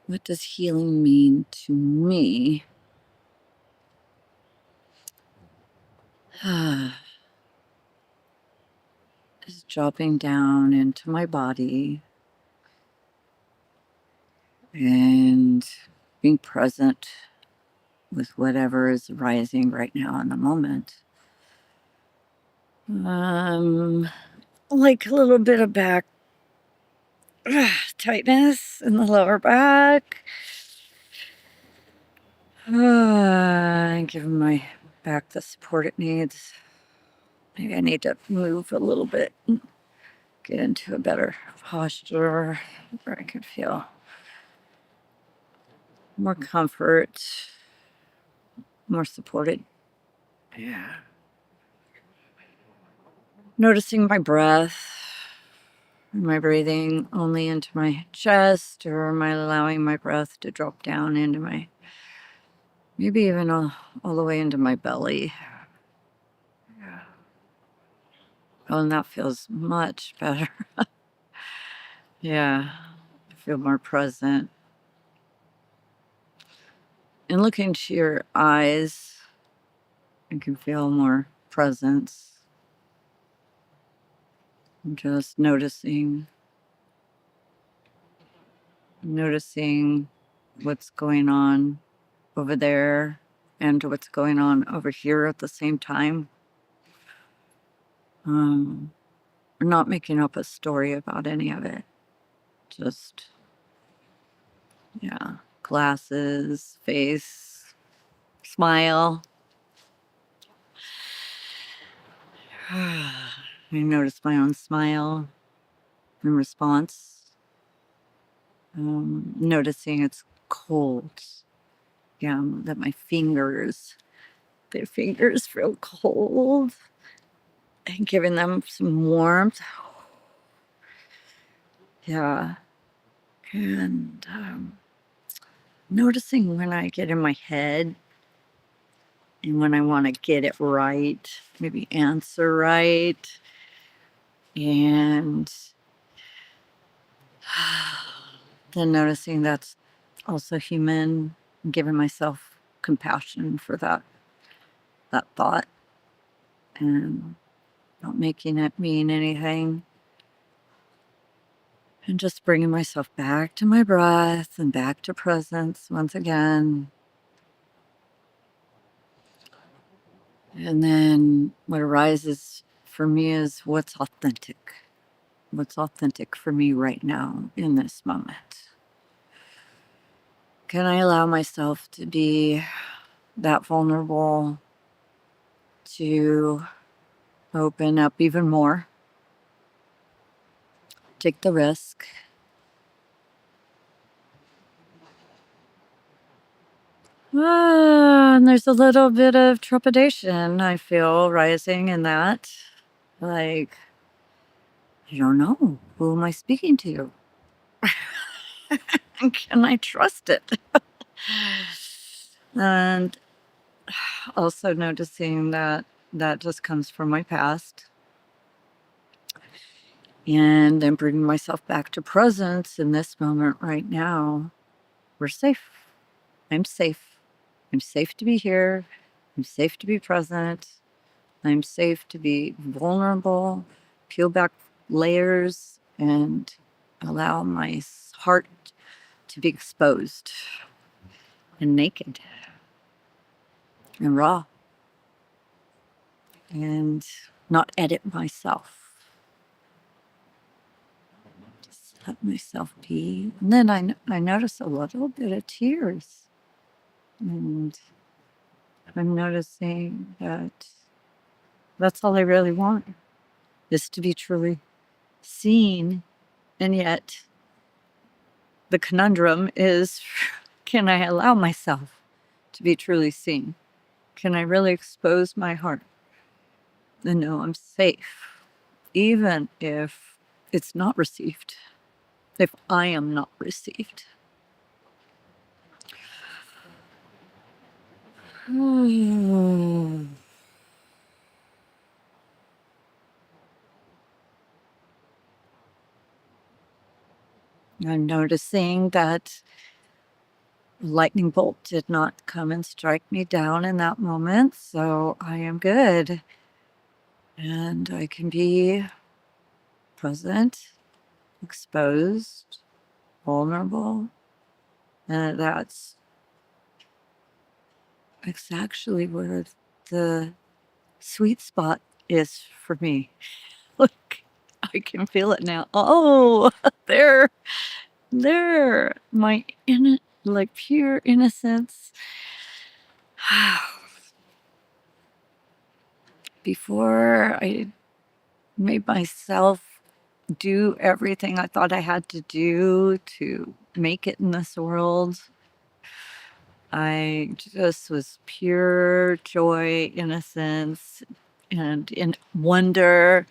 What does healing mean to me? Is dropping down into my body and being present with whatever is rising right now in the moment. Like a little bit of back tightness in the lower back. Giving my back the support it needs. Maybe I need to move a little bit, get into a better posture where I can feel more comfort, more supported. Yeah. Noticing my breath. Am I breathing only into my chest, or am I allowing my breath to drop down into my, maybe even all the way into my belly? Yeah. Oh, and that feels much better. Yeah, I feel more present. And looking to your eyes, I can feel more presence. I'm just noticing what's going on over there and what's going on over here at the same time. We're not making up a story about any of it. Just, yeah, glasses, face, smile. I notice my own smile in response. Noticing it's cold. Yeah, that my their fingers feel cold, and giving them some warmth. Yeah. And noticing when I get in my head and when I want to get it right, maybe answer right. And then noticing that's also human, giving myself compassion for that thought and not making it mean anything. And just bringing myself back to my breath and back to presence once again. And then what arises for me is what's authentic. What's authentic for me right now in this moment. Can I allow myself to be that vulnerable, to open up even more, take the risk? And there's a little bit of trepidation I feel rising in that. Like, I don't know. Who am I speaking to? Can I trust it? And also noticing that that just comes from my past. And then bringing myself back to presence in this moment right now. We're safe. I'm safe. I'm safe to be here. I'm safe to be present. I'm safe to be vulnerable, peel back layers, and allow my heart to be exposed and naked and raw and not edit myself. Just let myself be. And then I notice a little bit of tears. And I'm noticing that that's all I really want, is to be truly seen. And yet the conundrum is, can I allow myself to be truly seen? Can I really expose my heart and know I'm safe, even if it's not received, if I am not received? I'm noticing that lightning bolt did not come and strike me down in that moment, so I am good. And I can be present, exposed, vulnerable. And that's actually where the sweet spot is for me. Look, I can feel it now. Oh, there, my like pure innocence. Before I made myself do everything I thought I had to do to make it in this world, I just was pure joy, innocence, and in wonder.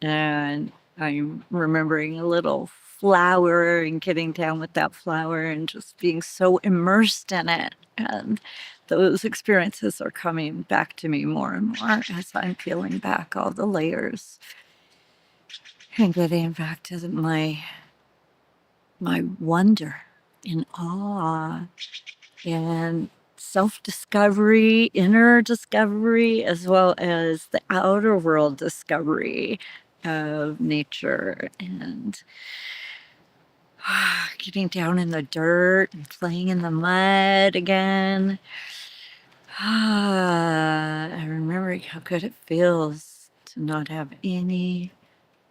And I'm remembering a little flower and getting down with that flower and just being so immersed in it. And those experiences are coming back to me more and more as I'm peeling back all the layers and getting back to my wonder and awe and self-discovery, inner discovery, as well as the outer world discovery of nature and getting down in the dirt and playing in the mud again. I remember how good it feels to not have any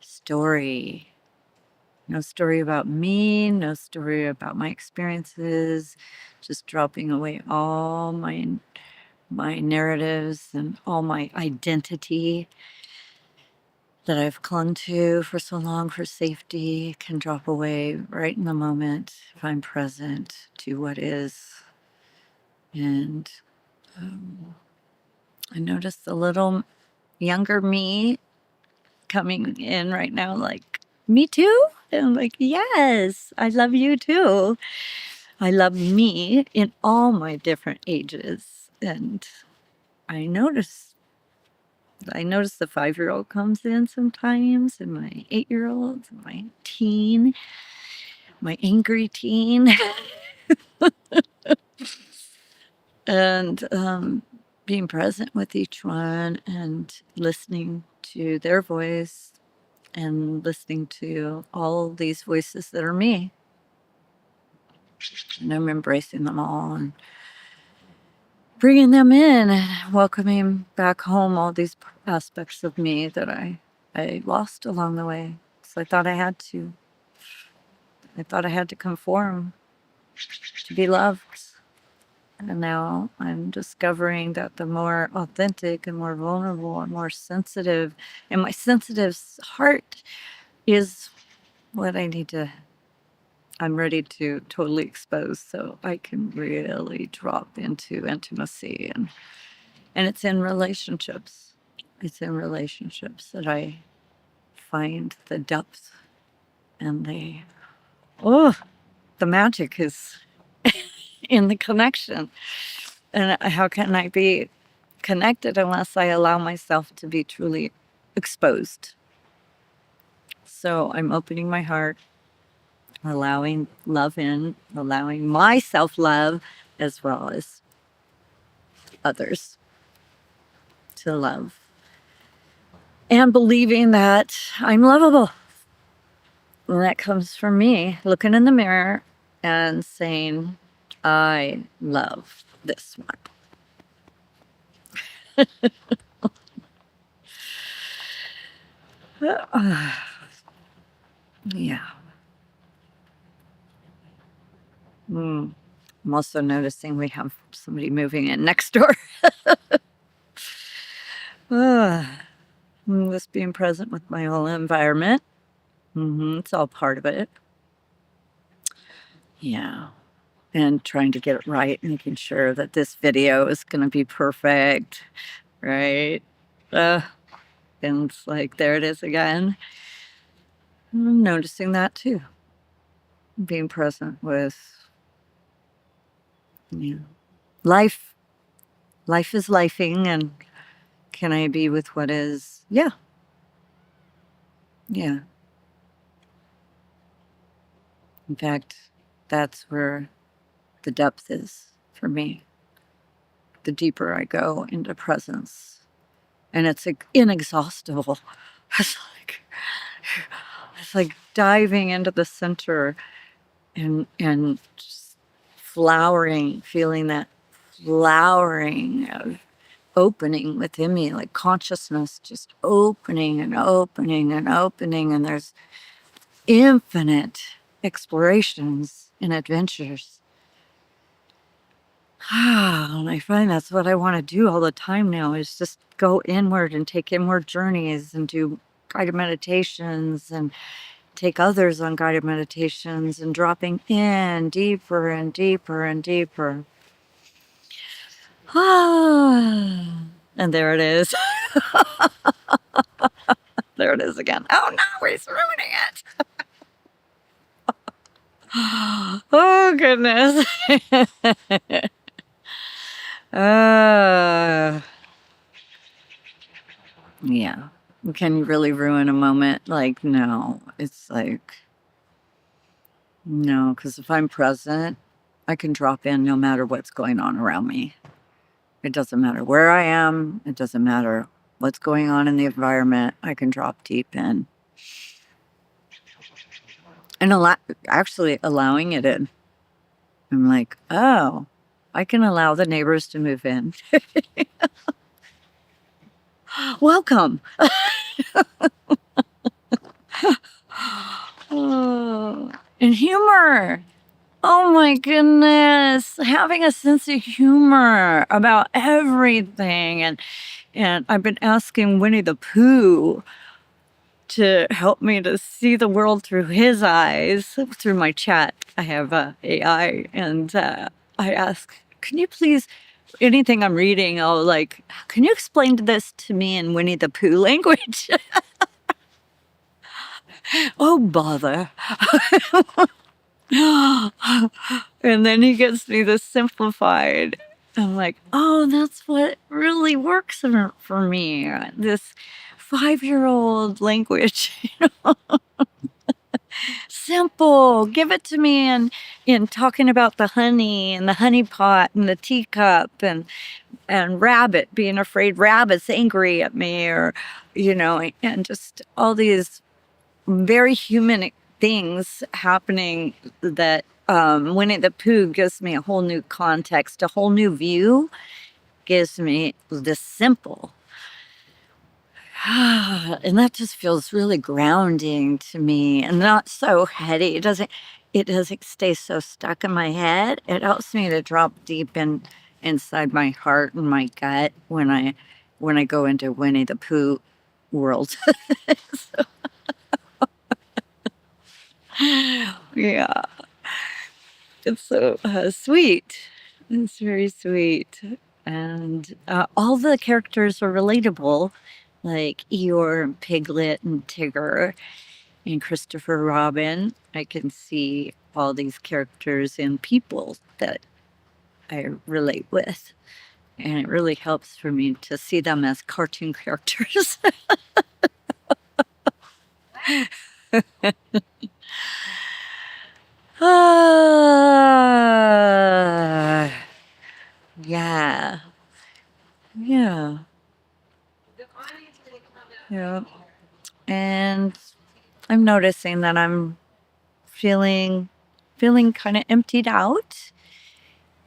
story. No story about me, no story about my experiences, just dropping away all my narratives and all my identity that I've clung to for so long for safety can drop away right in the moment if I'm present to what is. And I notice the little younger me coming in right now, like, me too? And I'm like, yes, I love you too. I love me in all my different ages. And I notice the 5-year-old comes in sometimes, and my 8-year-old, my teen, my angry teen. And being present with each one and listening to their voice and listening to all these voices that are me. And I'm embracing them all and bringing them in and welcoming back home all these aspects of me that I lost along the way. So I thought I had to. I thought I had to conform to be loved. And now I'm discovering that the more authentic and more vulnerable and more sensitive, and my sensitive heart is what I'm ready to totally expose so I can really drop into intimacy. And it's in relationships. It's in relationships that I find the depth and the magic is in the connection. And how can I be connected unless I allow myself to be truly exposed? So I'm opening my heart, allowing love in, allowing myself love as well as others to love, and believing that I'm lovable. And that comes from me looking in the mirror and saying, I love this one. Yeah. I'm also noticing we have somebody moving in next door. Just being present with my whole environment. It's all part of it. Yeah. And trying to get it right, making sure that this video is going to be perfect, right? And it's like, there it is again. I'm noticing that too. Being present with, life. Life is lifing, and can I be with what is? Yeah. Yeah. In fact, that's where the depth is for me. The deeper I go into presence, and it's like inexhaustible. It's like diving into the center and just flowering, feeling that flowering of opening within me, like consciousness just opening and opening and opening, and there's infinite explorations and adventures. And I find that's what I want to do all the time now, is just go inward and take inward journeys and do guided meditations and take others on guided meditations and dropping in deeper and deeper and deeper. And there it is. There it is again. Oh no, he's ruining it. Oh goodness. Yeah. Can you really ruin a moment? Like, no. It's like, no, because if I'm present, I can drop in no matter what's going on around me. It doesn't matter where I am. It doesn't matter what's going on in the environment. I can drop deep in. And actually allowing it in. I'm like, oh, I can allow the neighbors to move in. Welcome. Oh, and humor. Oh my goodness. Having a sense of humor about everything. And I've been asking Winnie the Pooh to help me to see the world through his eyes, through my chat. I have AI, and I ask, can you please, anything I'm reading, I'll like, can you explain this to me in Winnie the Pooh language? Oh, bother. And then he gets me this simplified. I'm like, oh, that's what really works for me. This 5-year-old language, simple. Give it to me in talking about the honey and the honey pot and the teacup and rabbit being afraid rabbit's angry at me, or and just all these very human things happening that Winnie the Pooh gives me a whole new context, a whole new view, gives me this simple. And that just feels really grounding to me and not so heady. It doesn't stay so stuck in my head. It helps me to drop deep inside my heart and my gut when I go into Winnie the Pooh world. So, yeah. It's so sweet. It's very sweet. And all the characters are relatable, like Eeyore and Piglet and Tigger and Christopher Robin. I can see all these characters in people that I relate with. And it really helps for me to see them as cartoon characters. Yeah. Yeah. Yeah. And I'm noticing that I'm feeling kind of emptied out,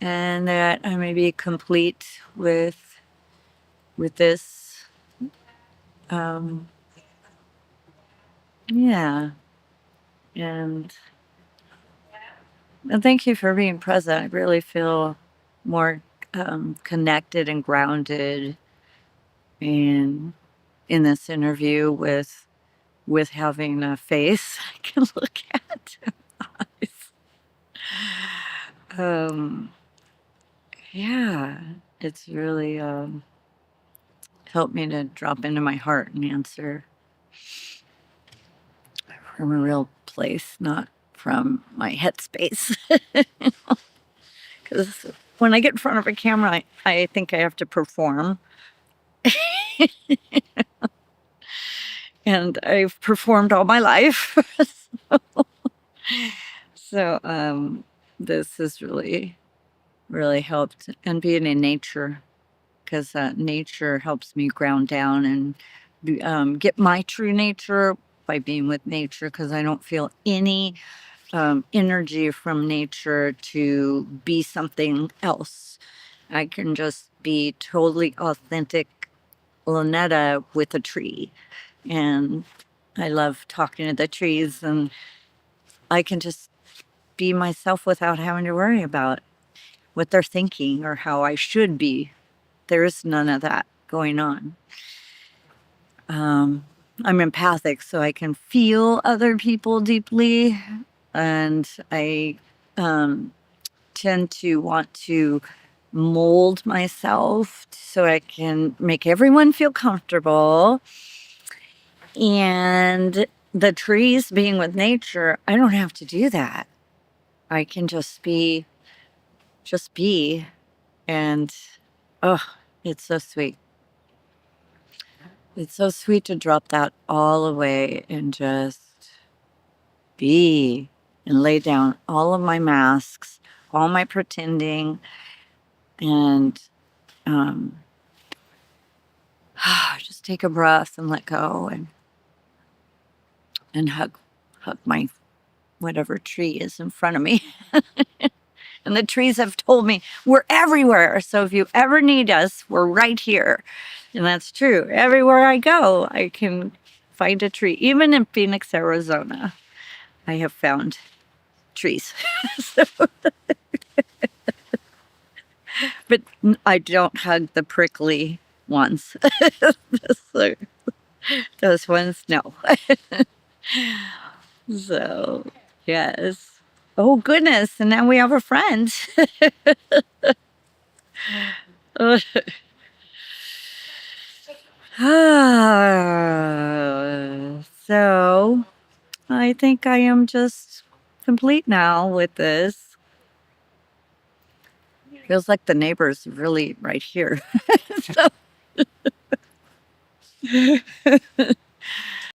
and that I may be complete with this. Yeah. And thank you for being present. I really feel more connected and grounded in this interview with having a face I can look at. Eyes. Yeah, it's really helped me to drop into my heart and answer from a real place, not from my headspace. Because when I get in front of a camera, I think I have to perform. And I've performed all my life. So this is really really helped. And being in nature, because nature helps me ground down and get my true nature by being with nature, because I don't feel any energy from nature to be something else. I can just be totally authentic Lynetta with a tree. And I love talking to the trees, and I can just be myself without having to worry about what they're thinking or how I should be. There's none of that going on. I'm empathic, so I can feel other people deeply, and I tend to want to mold myself so I can make everyone feel comfortable. And the trees being with nature, I don't have to do that. I can just be, and oh, it's so sweet. It's so sweet to drop that all away and just be and lay down all of my masks, all my pretending, and just take a breath and let go and hug my whatever tree is in front of me. And the trees have told me we're everywhere. So if you ever need us, we're right here. And that's true. Everywhere I go, I can find a tree. Even in Phoenix, Arizona, I have found trees. So, but I don't hug the prickly ones. So, those ones, no. So, yes. Oh, goodness. And now we have a friend. So, I think I am just complete now with this. Feels like the neighbor's really right here. So,